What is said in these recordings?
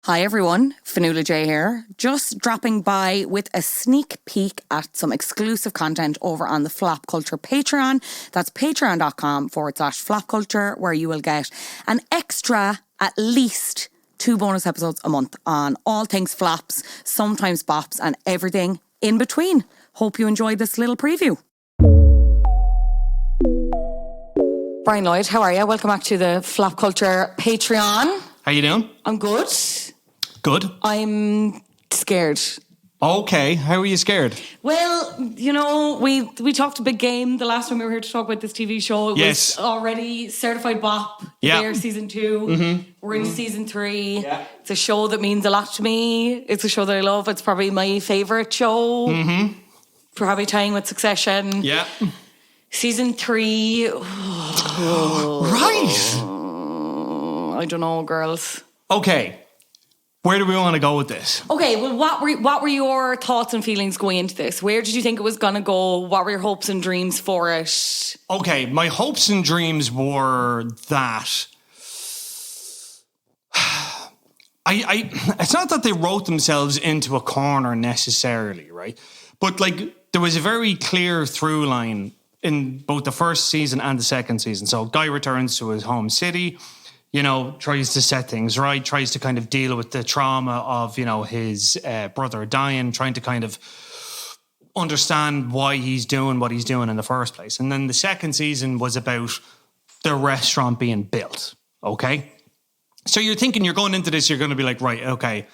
Hi everyone, Fionnuala J here, just dropping by with a sneak peek at some exclusive content over on the Flop Culture Patreon. That's patreon.com/flopculture, where you will get an extra, at least 2 bonus episodes a month on all things flops, sometimes bops, and everything in between. Hope you enjoyed this little preview. Brian Lloyd, how are you? Welcome back to the Flop Culture Patreon. How you doing? I'm good. Good. I'm scared. Okay, how are you scared? Well, you know, we talked a big game the last time we were here to talk about this TV show. It was already certified bop. Yeah. There, season 2. Mm-hmm. We're in season 3. Yeah. It's a show that means a lot to me. It's a show that I love. It's probably my favourite show. Mm-hmm. Probably tying with Succession. Yeah. Season 3. Right. I don't know, girls. Okay. Where do we want to go with this? Okay, well, what were your thoughts and feelings going into this? Where did you think it was going to go? What were your hopes and dreams for it? Okay, my hopes and dreams were that... it's not that they wrote themselves into a corner necessarily, right? But, like, there was a very clear through line in both the first season and the second season. So Guy returns to his home city, you know, tries to set things right, tries to kind of deal with the trauma of, you know, his brother dying, trying to kind of understand why he's doing what he's doing in the first place. And then the second season was about the restaurant being built, okay? So you're thinking you're going into this, you're going to be like, right, okay,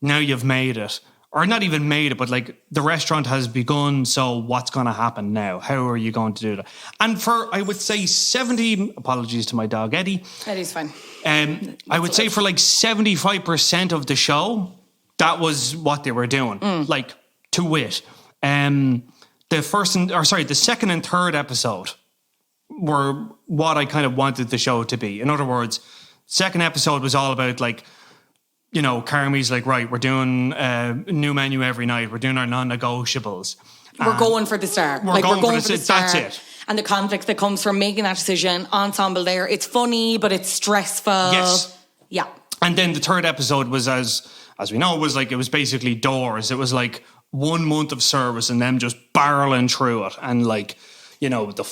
now you've made it. Or not even made it, but like the restaurant has begun, so what's going to happen now? How are you going to do that? And for, I would say 70, apologies to my dog Eddie. Eddie's fine. I would say for like 75% of the show, that was what they were doing. Like, to wit. The second and third episode were what I kind of wanted the show to be. In other words, second episode was all about like, you know, Carmi's like, right, we're doing a new menu every night. We're doing our non-negotiables. We're going for the star. We're going for the star. That's it. And the conflict that comes from making that decision, ensemble there. It's funny, but it's stressful. Yes. Yeah. And then the third episode was, as we know, it was basically Doors. It was like 1 month of service and them just barreling through it. And like, you know, the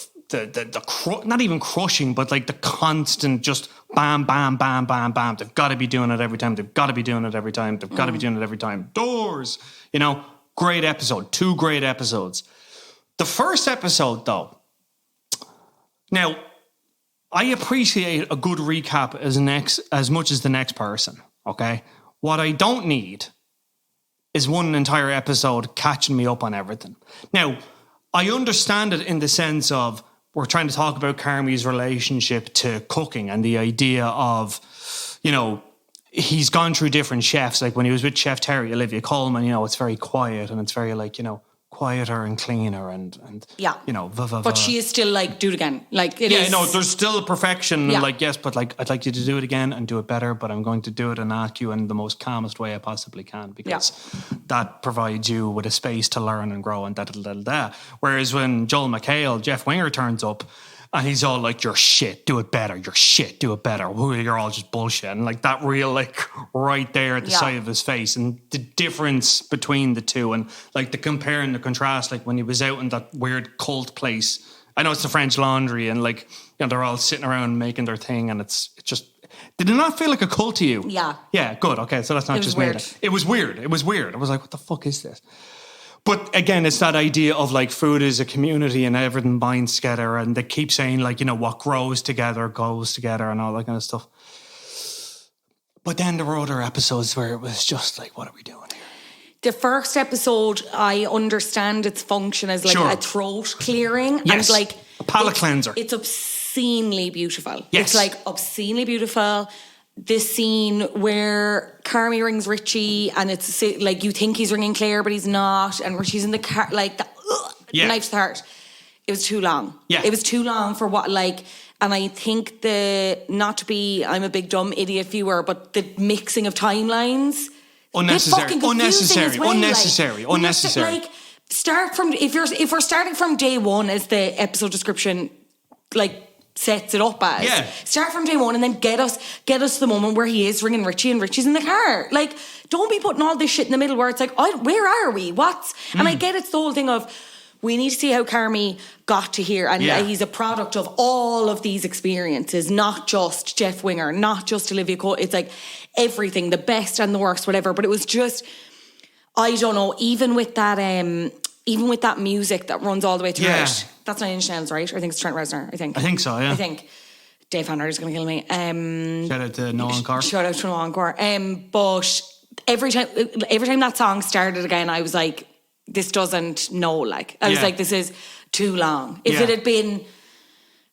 not even crushing, but like the constant just bam, bam, bam, bam, bam. They've got to be doing it every time. They've got to be doing it every time. They've got to be doing it every time. Doors, you know, great episode. 2 great episodes. The first episode, though, now, I appreciate a good recap as much as the next person, okay? What I don't need is one entire episode catching me up on everything. Now, I understand it in the sense of we're trying to talk about Carmi's relationship to cooking and the idea of, you know, he's gone through different chefs. Like when he was with Chef Terry, Olivia Colman, you know, it's very quiet and it's very like, you know, quieter and cleaner and yeah, you know, but she is still like, do it again. Like it is. Yeah, no, there's still perfection. Yeah. Like, yes, but like, I'd like you to do it again and do it better, but I'm going to do it and ask you in the most calmest way I possibly can because that provides you with a space to learn and grow and da-da-da-da-da. Whereas when Joel McHale, Jeff Winger turns up and he's all like, you're shit, do it better. You're shit, do it better. You're all just bullshit. And like that real, like right there at the side of his face and the difference between the two and like the compare and the contrast, like when he was out in that weird cult place. I know it's the French Laundry and like, you know, they're all sitting around making their thing and it's just, did it not feel like a cult to you? Yeah. Yeah, good. Okay, so that's not just weird. It was weird. It was weird. I was like, what the fuck is this? But again, it's that idea of like food is a community and everything binds together and they keep saying like, you know, what grows together goes together and all that kind of stuff. But then there were other episodes where it was just like, what are we doing here? The first episode, I understand its function as like a throat clearing. Yes, and like a palate cleanser. It's obscenely beautiful. Yes. It's like obscenely beautiful. This scene where Carmi rings Richie and it's like you think he's ringing Claire but he's not and Richie's in the car like that knife to the heart. It was too long. Yeah. It was too long for what like, and I think not to be, I'm a big dumb idiot viewer, but the mixing of timelines. Unnecessary. Unnecessary. Like start from, if we're starting from day one as the episode description like sets it up as. Yeah. Start from day one and then get us to the moment where he is ringing Richie and Richie's in the car. Like, don't be putting all this shit in the middle where it's like, where are we? And I get it's the whole thing of, we need to see how Carmy got to here, and he's a product of all of these experiences, not just Jeff Winger, not just Olivia Cote. It's like everything, the best and the worst, whatever. But it was just, I don't know, even with that music that runs all the way throughout. That's not Inch Nails, right? I think it's Trent Reznor, I think so, yeah. I think Dave Van Harder's going to kill me. Shout out to Noah Encore. Shout out to Noah Encore. But every time that song started again, I was like, this doesn't know, like. I was like, this is too long. If it had been,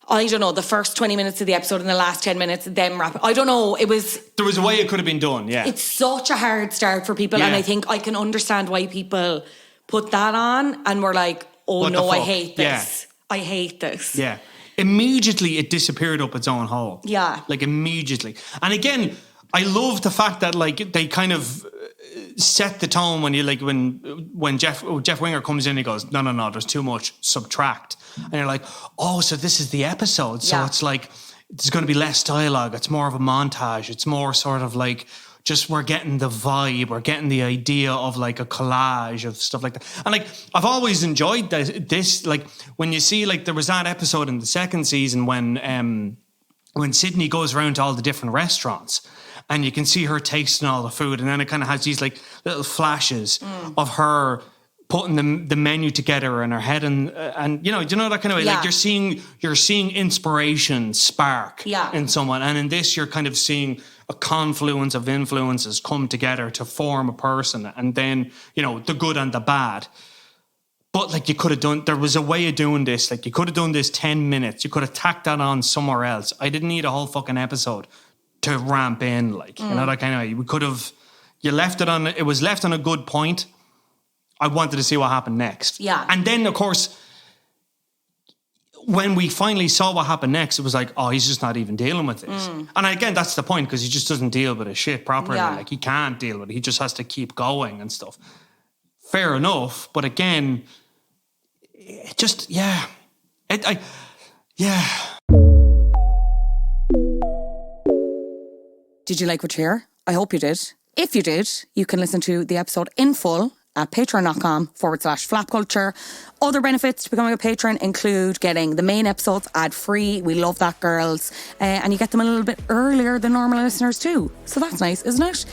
I don't know, the first 20 minutes of the episode and the last 10 minutes, them wrap. I don't know, it was... There was a way it could have been done, yeah. It's such a hard start for people, and I think I can understand why people put that on and were like, oh what no, I hate this. I hate this. Yeah. Immediately it disappeared up its own hole. Yeah. Like, immediately. And again, I love the fact that, like, they kind of set the tone when you, like, when Jeff Winger comes in, he goes, no, there's too much, subtract. And you're like, oh, so this is the episode. So it's like, there's going to be less dialogue. It's more of a montage. It's more sort of like, just we're getting the vibe, we're getting the idea of like a collage of stuff like that. And like, I've always enjoyed this, like, when you see, like, there was that episode in the second season when Sydney goes around to all the different restaurants, and you can see her tasting all the food, and then it kind of has these like little flashes of her putting the menu together in her head, and you know that kind of way. Like, you're seeing inspiration spark in someone, and in this you're kind of seeing a confluence of influences come together to form a person, and then, you know, the good and the bad. But like, there was a way of doing this. Like, you could have done this 10 minutes. You could have tacked that on somewhere else. I didn't need a whole fucking episode to ramp in, like, you know, that kind of way. We could have, it was left on a good point. I wanted to see what happened next. Yeah. And then, of course, when we finally saw what happened next, it was like, oh, he's just not even dealing with this. And again, that's the point, because he just doesn't deal with his shit properly. Yeah. Like, he can't deal with it. He just has to keep going and stuff. Fair enough. But again, it just, Did you like what you hear? I hope you did. If you did, you can listen to the episode in full at patreon.com/flapculture. Other benefits to becoming a patron include getting the main episodes ad-free. We love that, girls. And you get them a little bit earlier than normal listeners too. So that's nice, isn't it?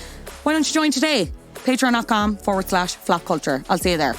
Why don't you join today? Patreon.com/flapculture. I'll see you there.